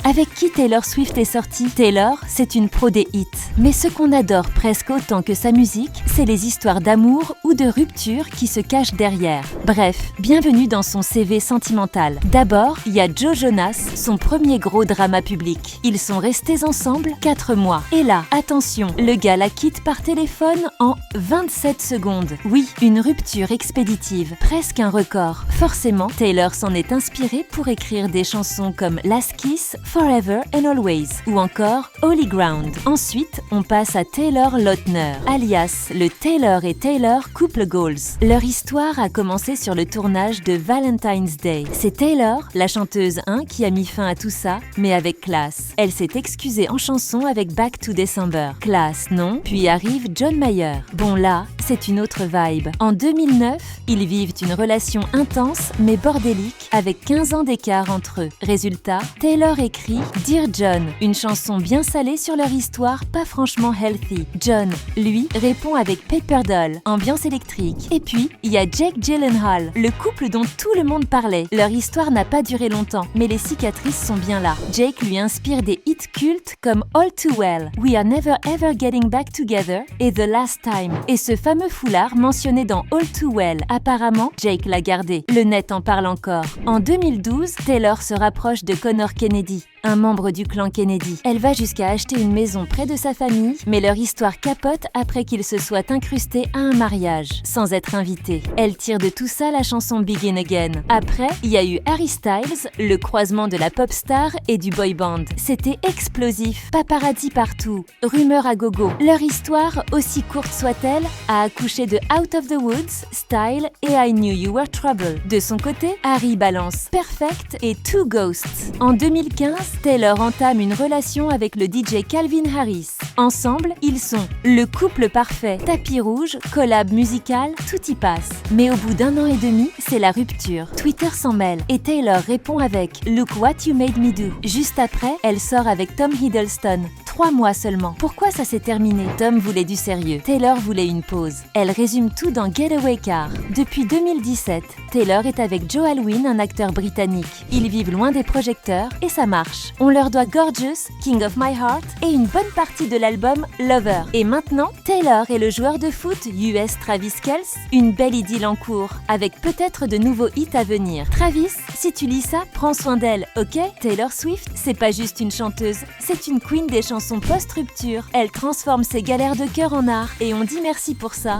Avec qui Taylor Swift est sortie? Taylor, c'est une pro des hits. Mais ce qu'on adore presque autant que sa musique, c'est les histoires d'amour ou de rupture qui se cachent derrière. Bref, bienvenue dans son CV sentimental. D'abord, il y a Joe Jonas, son premier gros drama public. Ils sont restés ensemble 4 mois. Et là, attention, le gars la quitte par téléphone en 27 secondes. Oui, une rupture expéditive, presque un record. Forcément, Taylor s'en est inspirée pour écrire des chansons comme Last Kiss, Forever and Always ou encore Holy Ground. Ensuite, on passe à Taylor Lautner, alias le Taylor et Taylor Couple Goals. Leur histoire a commencé sur le tournage de Valentine's Day. C'est Taylor, la chanteuse 1, qui a mis fin à tout ça, mais avec classe. Elle s'est excusée en chanson avec Back to December. Classe, non? Puis arrive John Mayer. Bon là, c'est une autre vibe. En 2009, ils vivent une relation intense mais bordélique avec 15 ans d'écart entre eux. Résultat, Taylor écrit Dear John, une chanson bien salée sur leur histoire pas franchement healthy. John, lui, répond avec Paper Doll, ambiance électrique. Et puis, il y a Jake Gyllenhaal, le couple dont tout le monde parlait. Leur histoire n'a pas duré longtemps, mais les cicatrices sont bien là. Jake lui inspire des hits cultes comme All Too Well, We Are Never Ever Getting Back Together et The Last Time. Et ce fameux foulard mentionné dans All Too Well, apparemment, Jake l'a gardé. Le net en parle encore. En 2012, Taylor se rapproche de Connor Kennedy, un membre du clan Kennedy. Elle va jusqu'à acheter une maison près de sa famille, mais leur histoire capote après qu'ils se soient incrustés à un mariage, sans être invités. Elle tire de tout ça la chanson Begin Again. Après, il y a eu Harry Styles, le croisement de la pop star et du boy band. C'était explosif, paparazzi partout, rumeurs à gogo. Leur histoire, aussi courte soit-elle, a accouché de Out of the Woods, Style et I Knew You Were Trouble. De son côté, Harry balance Perfect et Two Ghosts. En 2015, Taylor entame une relation avec le DJ Calvin Harris. Ensemble, ils sont le couple parfait. Tapis rouge, collab musical, tout y passe. Mais au bout d'1 an et demi, c'est la rupture. Twitter s'en mêle et Taylor répond avec Look What You Made Me Do. Juste après, elle sort avec Tom Hiddleston. 3 mois seulement. Pourquoi ça s'est terminé? Tom voulait du sérieux. Taylor voulait une pause. Elle résume tout dans Getaway Car. Depuis 2017, Taylor est avec Joe Alwyn, un acteur britannique. Ils vivent loin des projecteurs et ça marche. On leur doit Gorgeous, King of My Heart et une bonne partie de l'album Lover. Et maintenant, Taylor et le joueur de foot US Travis Kelce, une belle idylle en cours, avec peut-être de nouveaux hits à venir. Travis, si tu lis ça, prends soin d'elle, ok? Taylor Swift, c'est pas juste une chanteuse, c'est une queen des chansons post-rupture. Elle transforme ses galères de cœur en art et on dit merci pour ça.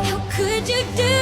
How could you do